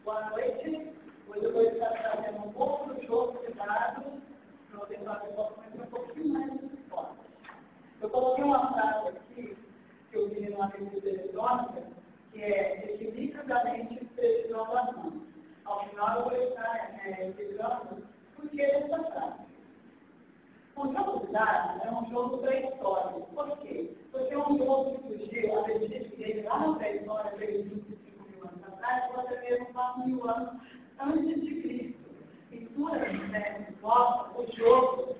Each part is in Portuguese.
Boa noite. Hoje eu vou estar trazendo um pouco do jogo de dados para eu tentar desenvolver um pouquinho mais de história. Eu coloquei uma frase aqui que eu vi numa revista eletrônica, que é equilíbrio da mente e precisão das mãos. Ao final eu vou estar explicando por que essa frase. O jogo de dados é um jogo pré-histórico. Por quê? Porque é um jogo que surgiu, a gente dele lá na pré-história, veio 25 mil anos atrás, ou até mesmo 4 mil anos antes de Cristo. E durante o jogo,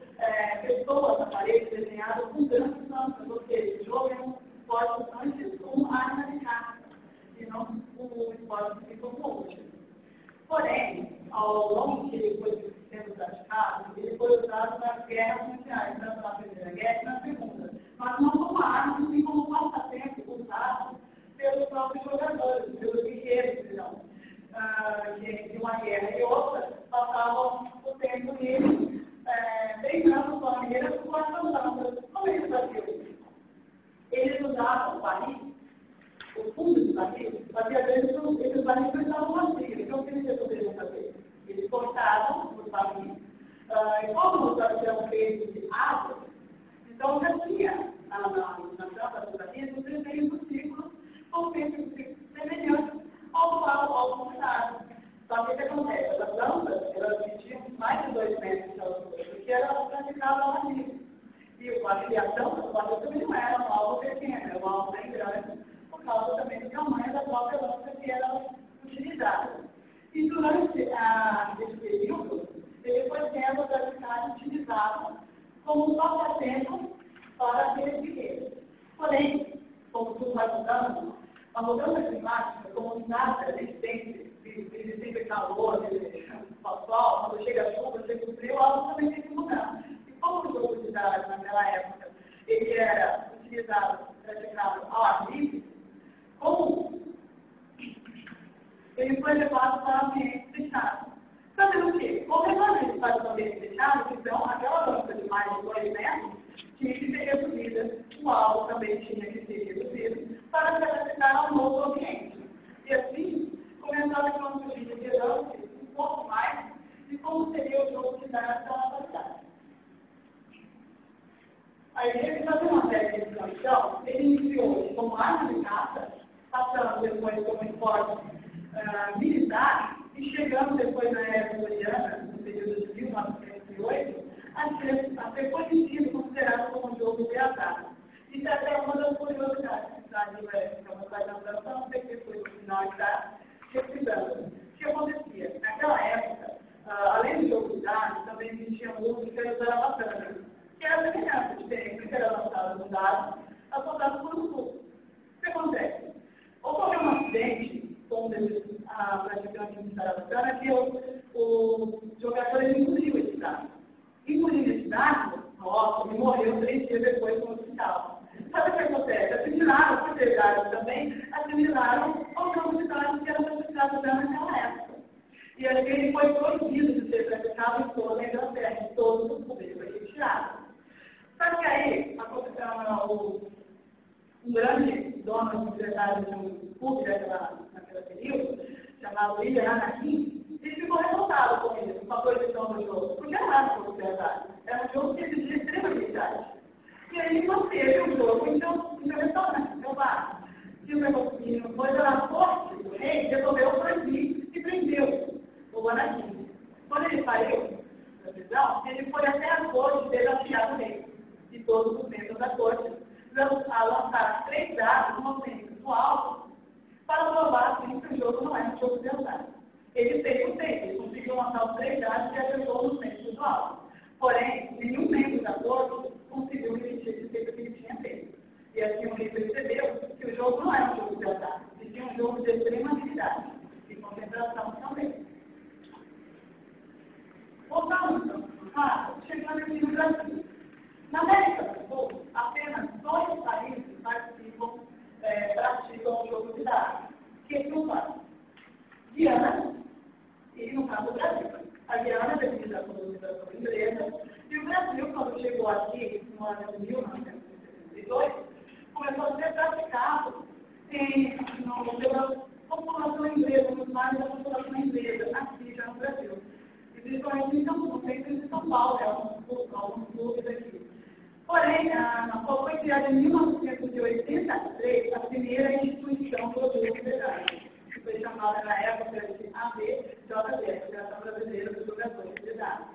pessoas na parede desenhadas com grandes santos, ou seja, o jogo é um esporte antes como arma de caça, e não o esporte que ficou hoje. Porém, ao longo que ele foi sendo praticado, ele foi usado nas guerras mundiais, tanto na Primeira Guerra e na Segunda. Mas não como arma, sim como passatempo usado pelos próprios jogadores, pelos guerreiros, de uma guerra e outra, passavam o tempo neles treinando com a maneira com as andanças. Como eles faziam isso? Eles usavam o barril, o fundo do barril, fazia vezes esses barris estavam vazios. Então, o que eles poderiam fazer? Eles cortavam os barris. E como os barris eram feitos de água, então já tinha na tampa dos barris o desenho do ciclo, com ciclos semelhantes ao contrário. Só que o que acontece? As plantas, elas mediam mais de 2 metros de altura, porque elas praticavam a barriga. E a tampa também não era um alvo pequeno, era um alvo bem grande, por causa também do tamanho da própria lâmpada que era utilizada. E durante esse período, ele foi sendo praticado e utilizado como um passatempo para aqueles guerreiros. Porém, como tudo vai mudando, a mudança climática, como nada existente, existe calor, sol, quando chega a chuva, chega o frio, algo também tem que mudar. E como o jogo de dados naquela época, ele era utilizado, praticado ao ar livre, como ele foi levado para o ambiente fechado. Fazendo o quê? Como ele faz o ambiente fechado, então aquela lâmpada de mais de 2 metros tinha que ser reduzida, o alvo também tinha que ser reduzido, para se adaptar ao novo ambiente. E assim, começaram a construir um pouco mais de como seria o jogo de dados da atualidade. A igreja fazendo uma série de transição, ele iniciou como arma de caça, passando depois como esporte militar, e chegando depois na era vitoriana, no período de 1908, a ser conhecido, considerado como um jogo de azar. Isso é até uma das curiosidades que está ali, uma apresentação, não sei se foi no final que está pesquisando. O que acontecia? Naquela época, além do jogo de dados, também existia música e usava bastante, que era semelhante, diferente, que era lançada no dado, apontado por um cubo. O que acontece? Ocorreu um acidente com um desses praticantes de Sarabacana que o jogador engoliu esse dado. Engoliu esse dado, nossa, ele morreu 3 dias depois no hospital. Sabe o que acontece? Assimilaram, por verdade também, assimilaram ao jogo de dados que era praticado já naquela época. E aí ele foi proibido de ser praticado em toda a Inglaterra, em todo o mundo, ele foi retirado. Só que aí, aconteceu um grande dono de empresário de um clube naquele período, chamado William Anakin, ele ficou revoltado com isso, com a proibição do jogo, porque não era um jogo de verdade, era um jogo que exigia extrema habilidade. E aí ele manteve o jogo em seu restaurante, em seu bar. E o menino foi pela forte do rei, resolveu proibir e prendeu o Anakin. Quando ele saiu da prisão, ele foi até a corte desafiar o rei e todos os membros da corte a lançar 3 dados no momento alto para provar assim, que o jogo não é um jogo de verdade. Ele conseguiu lançar os 3 dados que acertou no centro do alto. Porém, nenhum membro da corte conseguiu repetir esse feito que ele tinha feito. E assim o rei percebeu que o jogo não é um jogo de verdade, e um jogo de extrema habilidade e concentração também. Voltando então, chegando aqui no Brasil. Na América do Sul, apenas 2 países praticam o jogo de dados, que são Guiana e, no caso, o Brasil. A Guiana é definida como colonização inglesa, e o Brasil, quando chegou aqui, no ano de 1962, começou a ser praticado pela população inglesa, nos mares da população principalmente no centro de São Paulo, alguns clubes aqui. Porém, foi criada em 1983 a primeira instituição do Clube Federal, que foi chamada na época de ABJD, Associação Brasileira dos Jogadores de Dados.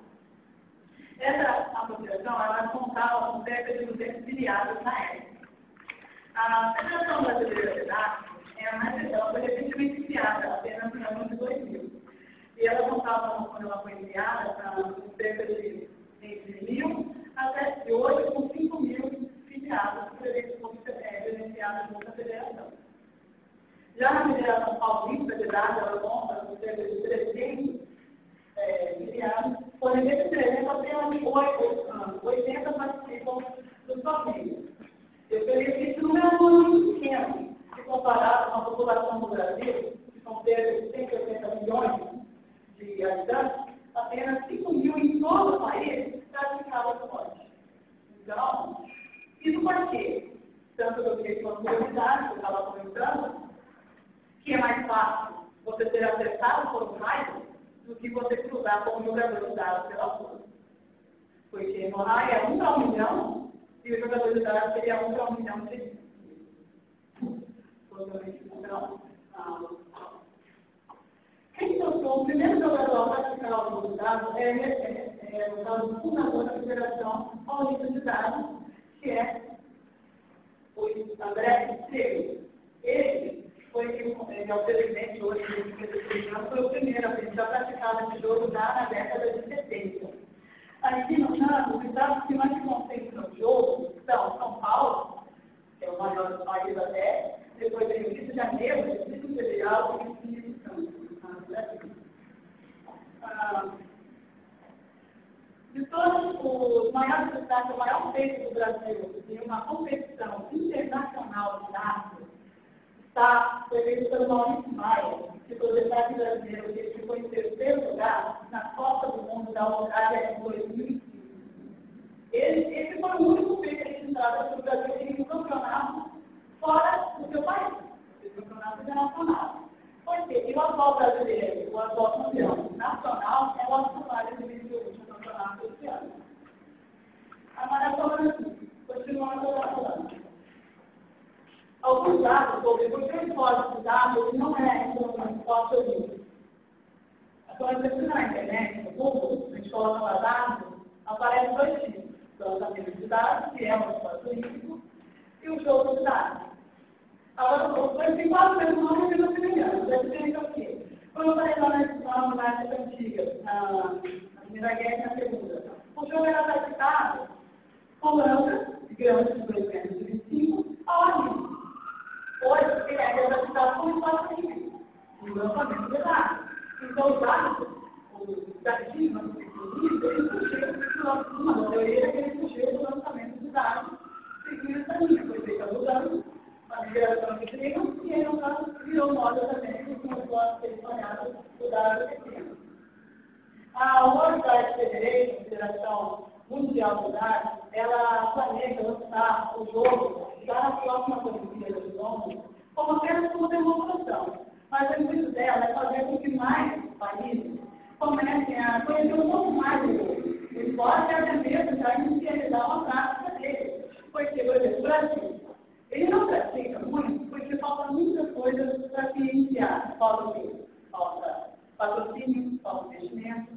Essa associação, ela contava com cerca de 200 filiados na época. A Federação Brasileira de Dados foi recentemente criada, apenas no ano de 2000. E ela contava, quando ela foi criada, com cerca de entre 1.000 até de 8 com 5.000 filiados gerenciados nessa federação. Já na Federação Paulista de Dados, ela conta com cerca de 300 filiados, porém, desses 300, apenas 80 participam dos torneios. Eu creio que esse número é muito pequeno, se comparado com a população do Brasil, que são cerca de 180 milhões de habitantes, apenas 5 mil em todo o país praticavam esporte. Então, isso por quê? Tanto do que uma curiosidade, que eu estava comentando, que é mais fácil você ser acertado por um raio do que você cruzar com um jogador de dados pela rua. Porque no raio é 1 para 1 milhão, e o jogador de dados seria 1 para 1 milhão de então, o primeiro jogador a praticar o jogo de dados é o fundador da Federação Paulista de Dados, que é o André Seio. Ele foi o presidente hoje de 53 anos, foi o primeiro a praticar esse jogo na década de 70. Aqui no Chão, os estados que mais se concentram no jogo são São Paulo, que é o maior do país até, depois vem o Rio de Janeiro, o Distrito Federal e o Espírito Santo. De todos os maiores estados, o maior feito do Brasil em uma competição internacional de dados foi feito pelo Maurício Maia, que foi o destaque brasileiro, que ficou em terceiro lugar na Copa do Mundo da Austrália em 2005. Esse foi o único feito registrado que o Brasil tem um campeonato fora do seu país, o campeonato internacional. Porque e o atual brasileiro, o atual campeão nacional, é o atual de 2021, o campeonato desse ano. A maratona, continuando a falando. Alguns dados sobre por que o esporte de dados não é um esporte olímpico. Quando você precisa na internet, no Google, a gente coloca lá dados, aparecem 2 tipos. O lançamento de dados, que é um esporte olímpico, e o jogo de dados. Agora, os principais personagens que não se engano. Deve ser o quê? Quando eu falei lá na época antiga, na Primeira Guerra e na Segunda, o jogo era praticado com lanças de grãos de 2,25 ao amigo. Hoje, ele é praticado com esporte olímpico, um lançamento de dados. Então, os dados, os gatinhos, eles fugiram uma maioria, eles fugiram do lançamento de dados, seguindo essa linha, foi feita mudando a migração de trigo, e aí, no caso, virou moda também, que começou a ser espalhado o dado pequeno. A World Wide Federation, Federação Mundial de Dados, ela planeja lançar o jogo já na próxima Olimpíada de Londres, como apenas uma demonstração. Mas o intuito dela é fazer com que mais países comecem a conhecer um pouco mais do jogo. O esporte é até mesmo já inicializar uma prática dele. Porque, por exemplo, o Brasil, ele não pratica muito, porque falta muitas coisas para se iniciar. Falta o quê? Falta patrocínio, falta investimento.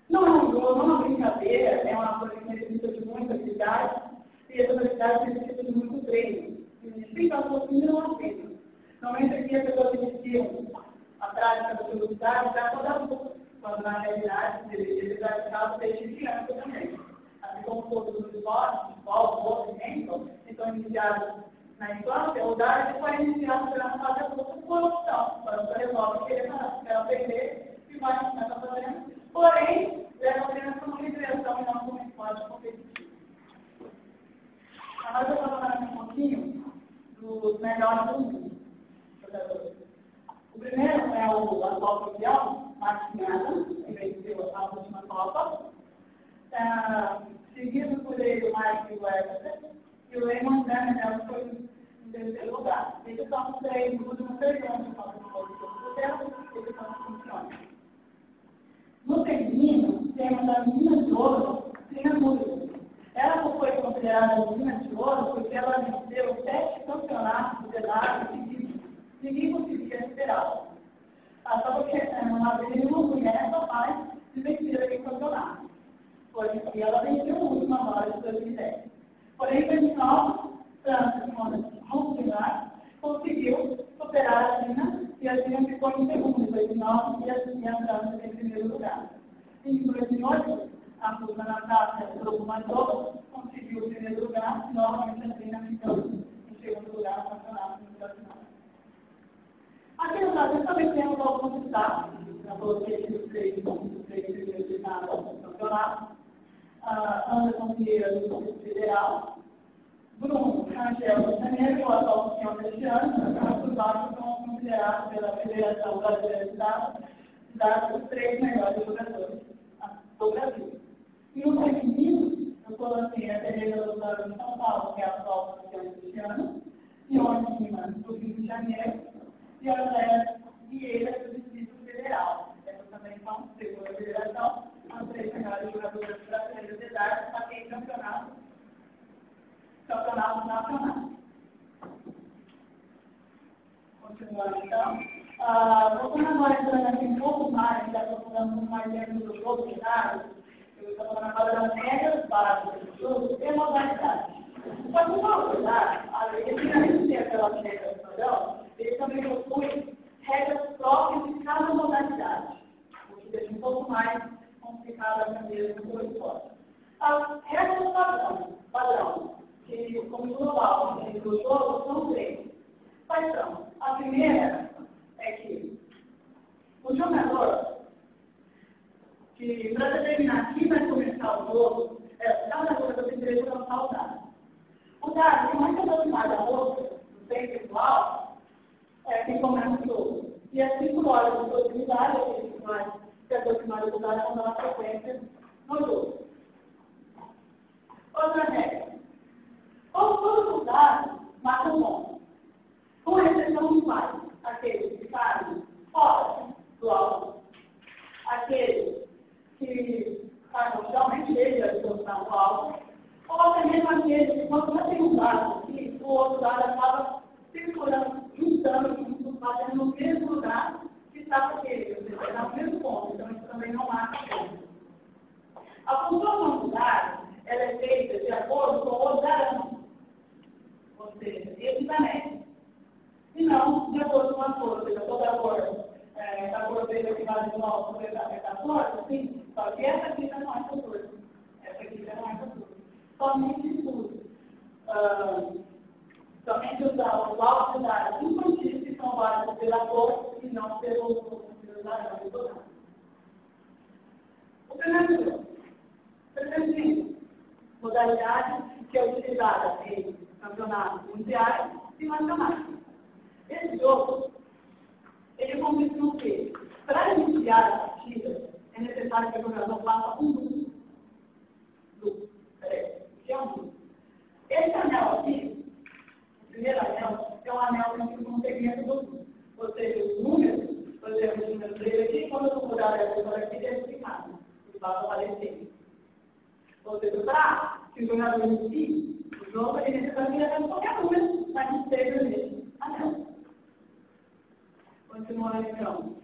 Não é um jogo, não é uma brincadeira, é uma coisa que necessita de muita habilidade, e essa habilidade necessita de muito treino. E sem patrocínio não aceita. Normalmente aqui as pessoas iniciam a prática da velocidade já toda adulta, quando na realidade ele praticava desde criança também. Assim como todos os esportes, futebol, vôlei, handball, que são iniciados na infância, o DAD foi iniciado pela fase adulta por opção, quando você resolve querer aprender e vai começar a fazer. Porém, leva apenas como recreação e não como esporte competitivo. Agora eu vou falar um pouquinho dos melhores do mundo. O primeiro é o atual campeão, Marcos Miata, que venceu a última Copa. Seguido por ele o Mike Webster e o Raymond Daniel foi em terceiro lugar. Eles são os 3 nos últimos 3 anos de Copa do Mundo do tempo, eles são os campeões. No feminino, tema da Menina de Ouro tem a música. Ela foi considerada Menina de Ouro porque ela venceu 7 campeonatos de idade seguidos. Ninguém conseguia esperá-la. Só porque uma vez uma mulher capaz de vencer aquele campeonato. E ela venceu o último agora de 2010. Porém, em 2009, Simone Ronquillar conseguiu superar a China e a China ficou em segundo em 2009 e a França em primeiro lugar. Em 2008, a Susana Cássia Mantola conseguiu o primeiro lugar e novamente a China ficou em segundo lugar no campeonato internacional. Aqui no Brasil também temos alguns destaques, porque esses três primeiros estados do campeonato. Anderson Vieira do Conselho Federal, Bruno Rangel do Janeiro, o atual campeão deste ano, os baixos são considerados pela Federação Brasileira de Dados os 3 melhores jogadores do Brasil. E no feminino, eu coloquei a Tereza do Brasil de São Paulo, que é a atual campeã deste ano, Ione Lima do Rio de Janeiro, e a Andréa Vieira do Distrito Federal. Essas também são, segundo a Federação, as 3 melhores jogadoras brasileiras de idade para quem campeonatos nacionais. Continuando então. Voltando agora entrando aqui um pouco mais, já aprofundando mais dentro do jogo de dados, eu estou falando agora das regras básicas do jogo e modalidades. Só que uma modalidade, além de ter aquelas regras do padrão, ele também possui regras próprias de cada modalidade, o que deixa um pouco mais complicado a maneira do esporte. As regras do padrão, que como global do jogo, são 3. Quais são? A primeira é que o jogador, que para determinar quem vai começar o jogo, cada jogador tem direito a lançar o dado. O dado que mais se aproximar da outra, do tempo igual, é quem começa o jogo. E as 5 horas de possibilidade é quem vai se aproximar do dado quando ela frequência no jogo. Outra regra. Como todos os dados marcam ponto. Com exceção de quais? Aqueles que fazem fora do alvo. Aqueles que fazem realmente ele a disposição do alvo. Ou até mesmo aqueles que, quando você tem um dado aqui, o outro dado acaba circulando, juntando, fazendo no mesmo lugar que está aquele, ou seja, é no mesmo ponto. Então, isso também não marca ponto. A pontuação do dado, ela é feita de acordo com o darão. Ou seja, esse também. E não de acordo com a cor, ou seja, toda a cor da cor verde que vale do alto sobre a cor, sim, só que essa aqui não é cor. Essa aqui não é cor. Somente usar os altos dados infantis que são válidos pela cor e não pelo darão do dado. O primeiro modalidade que é utilizada em campeonatos mundiais e nacionais. Esse jogo, ele consiste no quê? Para iniciar a partida, é necessário que o jogador faça um duplo. Que é um duplo. Esse anel aqui, o primeiro anel, é um anel que tem um segmento duplo. Ou seja, os números, por exemplo, o número 3 aqui, quando eu mudar essa cor aqui, é duplicado. Ele vai aparecer. Ou seja, para que o jogador inicie o jogo, ele necessita de qualquer número, mas não seja nesse anel. Continuando então.